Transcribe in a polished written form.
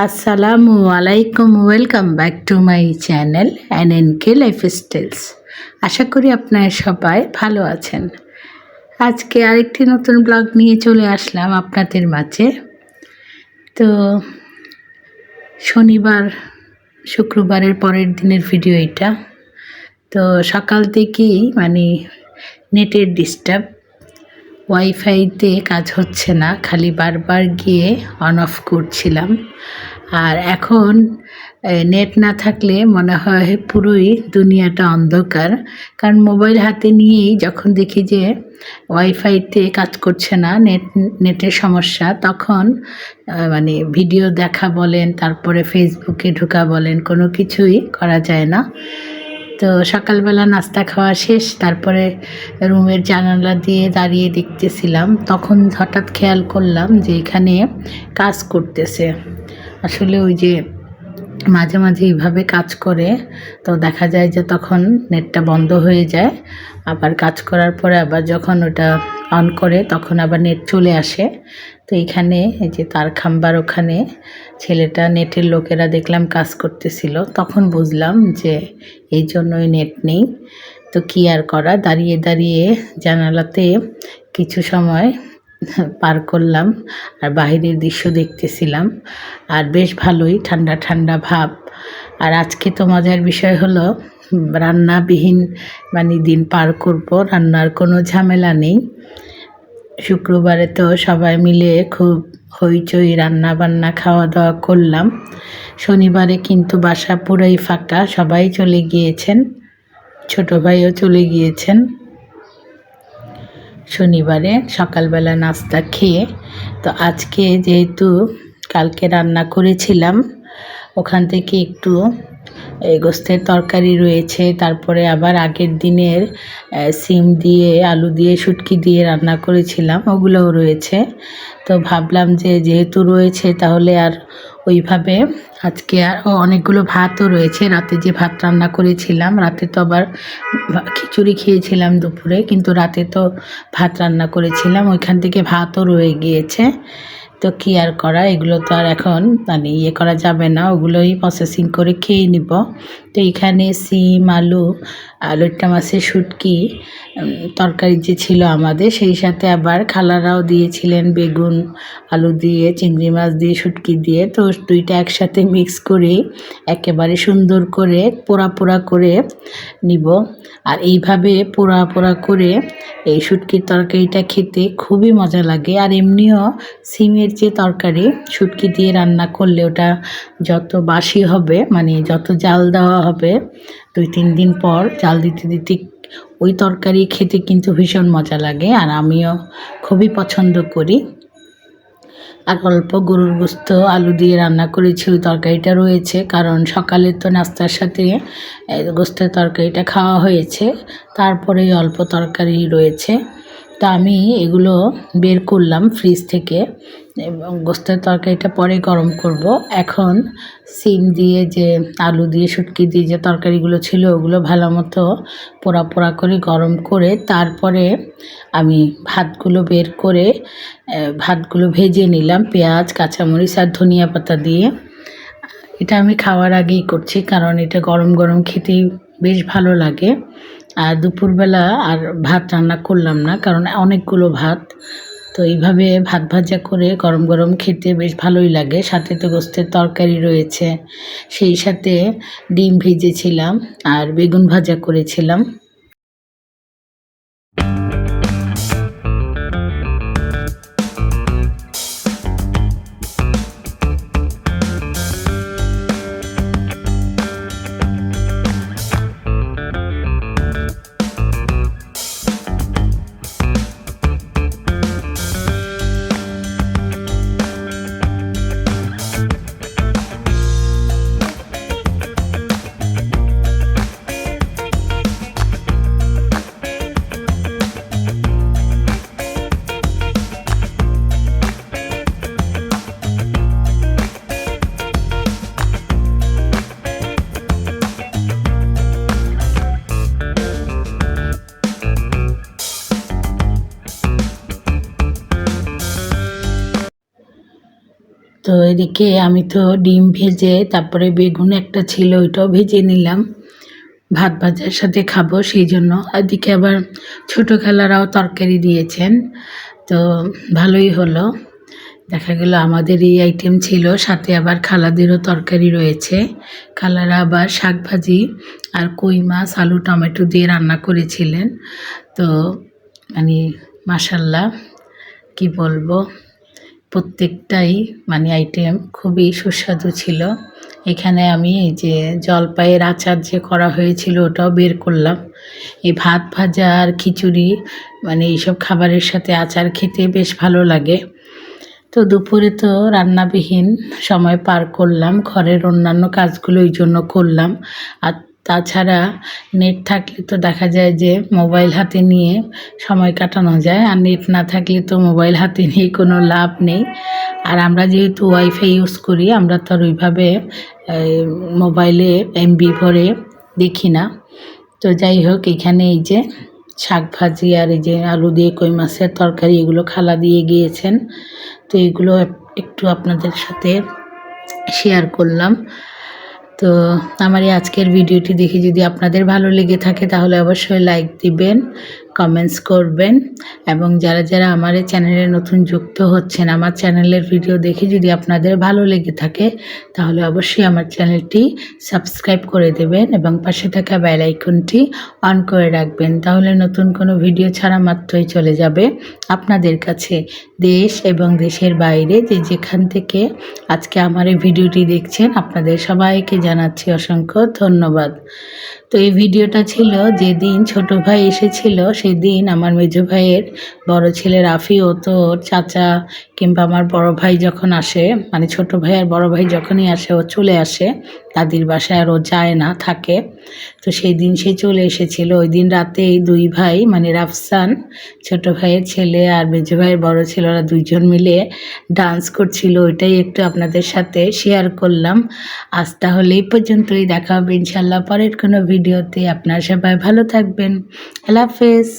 আসসালামু আলাইকুম, welcome back to my channel NNK lifestyles. আশা করি আপনারা সবাই ভালো আছেন। আজকে আরেকটি নতুন ব্লগ নিয়ে চলে আসলাম আপনাদের মাঝে। তো শনিবার শুক্রবারের পরের দিনের ভিডিও এটা। তো সকাল থেকেই নেটের ডিস্টার্ব, ওয়াইফাইতে কাজ হচ্ছে না, খালি বারবার গিয়ে অন অফ করছিলাম। আর এখন নেট না থাকলে মনে হয় পুরোই দুনিয়াটা অন্ধকার, কারণ মোবাইল হাতে নিয়েই যখন দেখি যে ওয়াইফাইতে কাজ করছে না, নেটের সমস্যা, তখন ভিডিও দেখা বলেন, তারপরে ফেসবুকে ঢোকা বলেন, কোনো কিছুই করা যায় না। তো সকালবেলা নাস্তা খাওয়া শেষ, তারপরে রুমের জানালা দিয়ে দাঁড়িয়ে দেখতেছিলাম, তখন হঠাৎ খেয়াল করলাম যে এখানে কাজ করতেছে। আসলে ওই যে মাঝে মাঝে এইভাবে কাজ করে, তো দেখা যায় যে তখন নেটটা বন্ধ হয়ে যায়, আবার কাজ করার পরে আবার যখন ওটা অন করে তখন আবার নেট চলে আসে। তো এইখানে এই যে তার খাম্বার ওখানে ছেলেটা, নেটের লোকেরা দেখলাম কাজ করতেছিল, তখন বুঝলাম যে এই জন্যই নেট নেই। তো কী আর করা, দাঁড়িয়ে দাঁড়িয়ে জানালাতে কিছু সময় পার করলাম আর বাহিরের দৃশ্য দেখতেছিলাম। আর বেশ ভালোই ঠান্ডা ঠান্ডা ভাব। আর আজকে তো মজার বিষয় হলো রান্নাবিহীন দিন পার করব, রান্নার কোনো ঝামেলা নেই। শুক্রবারে তো সবাই মিলে খুব হইচই রান্না বান্না খাওয়া দাওয়া করলাম। শনিবারে কিন্তু বাসা পুরাই ফাঁকা, সবাই চলে গিয়েছেন, ছোট ভাইও চলে গিয়েছেন। শনিবারে সকালবেলা নাস্তা খেয়ে, তো আজকে যেহেতু কালকে রান্না করেছিলাম ওখান থেকে একটু গোস্তের তরকারি রয়েছে, তারপরে আবার আগের দিনের সিম দিয়ে আলু দিয়ে শুটকি দিয়ে রান্না করেছিলাম, ওগুলোও রয়েছে। তো ভাবলাম যে যেহেতু রয়েছে তাহলে আর ওইভাবে আজকে আর অনেকগুলো ভাতও রয়েছে, রাতে যে ভাত রান্না করেছিলাম, রাতে তো আবার খিচুড়ি খেয়েছিলাম দুপুরে, কিন্তু রাতে তো ভাত রান্না করেছিলাম, ওইখান থেকে ভাতও রয়ে গিয়েছে। তো কী আর করা, এগুলো তো আর এখন ইয়ে করা যাবে না, ওগুলোই প্রসেসিং করে খেয়ে নিব। তো এইখানে সিম আলু লইট্টা মাছের শুটকি তরকারি যে ছিল আমাদের, সেই সাথে আবার খালারাও দিয়েছিলেন বেগুন আলু দিয়ে, চিংড়ি মাছ দিয়ে, শুটকি দিয়ে। তো দুইটা একসাথে মিক্স করে একেবারে সুন্দর করে পোড়া পোড়া করে নিব। আর এইভাবে পোড়া পোড়া করে এই শুটকির তরকারিটা খেতে খুবই মজা লাগে। আর এমনিও সিমের যে তরকারি শুটকি দিয়ে রান্না করলে ওটা যত বাসি হবে, যত জাল দেওয়া হবে, 2-3 দিন পর জাল দিতে দিতে ওই তরকারি খেতে কিন্তু ভীষণ মজা লাগে। আর আমিও খুবই পছন্দ করি। আর অল্প গরুর গোস্ত আলু দিয়ে রান্না করেছি, ওই তরকারিটা রয়েছে, কারণ সকালে তো নাস্তার সাথে গোস্তের তরকারিটা খাওয়া হয়েছে, তারপরে অল্প তরকারি রয়েছে। তো আমি এগুলো বের করলাম ফ্রিজ থেকে, এবং গোস্তের তরকারিটা পরে গরম করব। এখন সিম দিয়ে যে আলু দিয়ে শুটকি দিয়ে যে তরকারিগুলো ছিল ওগুলো ভালো মতো পোড়া পোড়া করে গরম করে তারপরে আমি ভাতগুলো বের করে ভাতগুলো ভেজে নিলাম পেঁয়াজ কাঁচামরিচ আর ধনিয়া পাতা দিয়ে। এটা আমি খাওয়ার আগেই করছি, কারণ এটা গরম গরম খেতেই বেশ ভালো লাগে। আর দুপুরবেলা আর ভাত রান্না করলাম না, কারণ অনেকগুলো ভাত, তো এইভাবে ভাত ভাজা করে গরম গরম খেতে বেশ ভালোই লাগে। সাথে তো গোস্তের তরকারি রয়েছে, সেই সাথে ডিম ভেজেছিলাম আর বেগুন ভাজা করেছিলাম। তো এদিকে আমি তো ডিম ভেজে তারপরে বেগুন একটা ছিল ওইটাও ভেজে নিলাম, ভাত ভাজার সাথে খাবো সেই জন্য। এদিকে আবার ছোটো খালারাও তরকারি দিয়েছেন, তো ভালোই হলো। দেখা গেল আমাদের এই আইটেম ছিল, সাথে আবার খালাদেরও তরকারি রয়েছে। খালারা আবার শাক ভাজি আর কই মাছ আলু টমেটো দিয়ে রান্না করেছিলেন। তো মানে মাশাল্লাহ কি বলবো, প্রত্যেকটাই মানে আইটেম খুবই সুস্বাদু ছিল। এখানে আমি এই যে জলপাইয়ের আচার যে করা হয়েছিল ওটাও বের করলাম। এই ভাত ভাজা আর খিচুড়ি মানে এইসব খাবারের সাথে আচার খেতে বেশ ভালো লাগে। তো দুপুরে তো রান্নাবিহীন সময় পার করলাম, ঘরের অন্যান্য কাজগুলো ওই জন্য করলাম। আর তাছাড়া নেট থাকলে তো দেখা যায় যে মোবাইল হাতে নিয়ে সময় কাটানো যায়, আর নেট না থাকলে তো মোবাইল হাতে নিয়ে কোনো লাভ নেই। আর আমরা যেহেতু ওয়াইফাই ইউজ করি, আমরা তো আর ওইভাবে মোবাইলে এমবি ভরে দেখি না। তো যাই হোক, এখানে এই যে শাক ভাজি আর এই যে আলু দিয়ে কই মাছের তরকারি এগুলো খালা দিয়ে গিয়েছেন, তো এগুলো একটু আপনাদের সাথে শেয়ার করলাম। তো আমার এই আজকের ভিডিওটি দেখে যদি আপনাদের ভালো লেগে থাকে তাহলে অবশ্যই লাইক দিবেন, কমেন্টস করবেন, এবং যারা যারা আমার এই চ্যানেলে নতুন যুক্ত হচ্ছেন, আমার চ্যানেলের ভিডিও দেখে যদি আপনাদের ভালো লেগে থাকে তাহলে অবশ্যই আমার চ্যানেলটি সাবস্ক্রাইব করে দেবেন এবং পাশে থাকা বেল আইকনটি অন করে রাখবেন, তাহলে নতুন কোনো ভিডিও ছাড়া মাত্রই চলে যাবে আপনাদের কাছে। দেশ এবং দেশের বাইরে যে যেখান থেকে আজকে আমার এই ভিডিওটি দেখছেন আপনাদের সবাইকে জানাচ্ছি অসংখ্য ধন্যবাদ। তো এই ভিডিওটা ছিল যেদিন ছোট ভাই এসেছিল, সেদিন আমার মেজো ভাইয়ের বড় ছেলে রাফি ও তো ওর চাচা কিংবা আমার বড় ভাই যখন আসে, মানে ছোট ভাই আর বড় ভাই যখনই আসে ও চলে আসে দাদির বাসায়, আর ও যায় না, থাকে। তো সেই দিন সে চলে এসেছিল। ওই দিন রাতে এই দুই ভাই মানে রাফসান ছোট ভাইয়ের ছেলে আর মেজো ভাইয়ের বড় ছেলে, ওরা দুইজন মিলে ডান্স করছিল, ওইটাই একটু আপনাদের সাথে শেয়ার করলাম। আজ তাহলে এই পর্যন্তই, দেখা হবে ইনশাল্লাহ পরের কোনো ভিডিওতে। আপনারা সবাই ভালো থাকবেন। আল্লাহ হাফেজ।